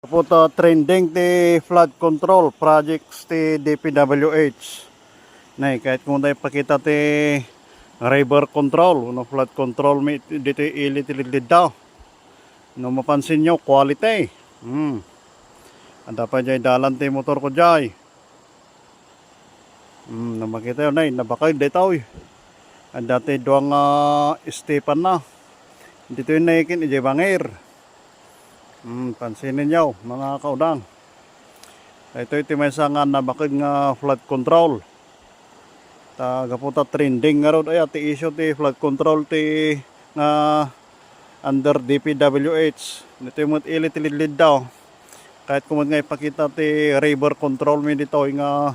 Po to trending ti flood control projects ti DPWH. Nay kahit kung tayo pakita ti river control, no flood control mi dito ilitilid daw. No mapansin nyo quality. Anda pa jay dalan ti motor ko jay. No makita yun nay nabakay dito. Anda ti duang Stephen na. Dito yung naikin ijay bangir. Pansinin nyo mga kaudang, ito iti may nga nabakid nga flood control tagaputa trending nga ron ay ti issue ti flood control ti nga under DPWH. Ito yung ilitilid daw kahit kumad nga ipakita ti river control mi dito nga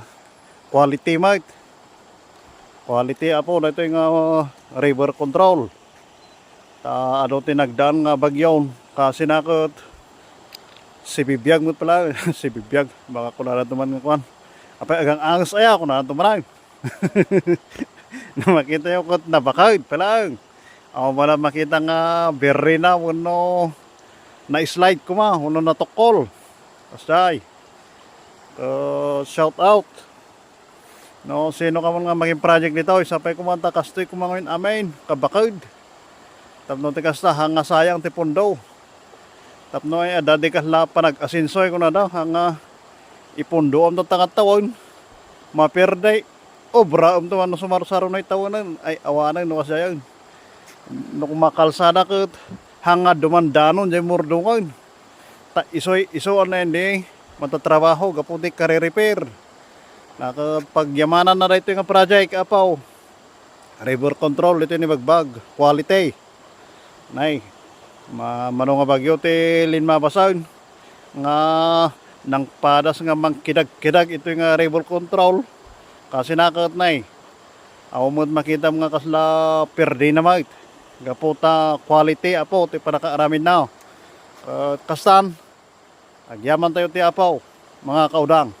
quality mate quality apo na ito yung river control ano tinagdaan nga bagyaw kasi nakot si bibiyag mo pala si bibiyag baka ko na tuman ng kwan apay agang angas aya ko na tuman na makita yung kot na bakit pala ako wala makita nga berry na uno na slide ko ma uno na tukol pasay shout out no sino ka man nga maging project nito isapay kumanta kastoy kumangin amen kabakid tapno ti kasta hanga sayang ti pundo tapno ay adadi kasla panag-asinsoy ko na daw hanga ipundo am to tangatawon maperde obra to ano sumarsaro na itawanan ay awanan no kasayan no kumakalsada ket hanga dumandanon jay murdungan ta isoy na hindi matatrabaho gaputi kare-repair nakapagyamanan na dito nga project apaw river control ito ni bagbag quality nay mano nga bagyo ti linma basawn nga nang padas nga mangkidag-kidag ito nga river control kasi nakat nay awod makita mga kasla per dynamite gaputa quality apo ti panakaaramin na kastan agyaman tayo ti apaw mga kaudang.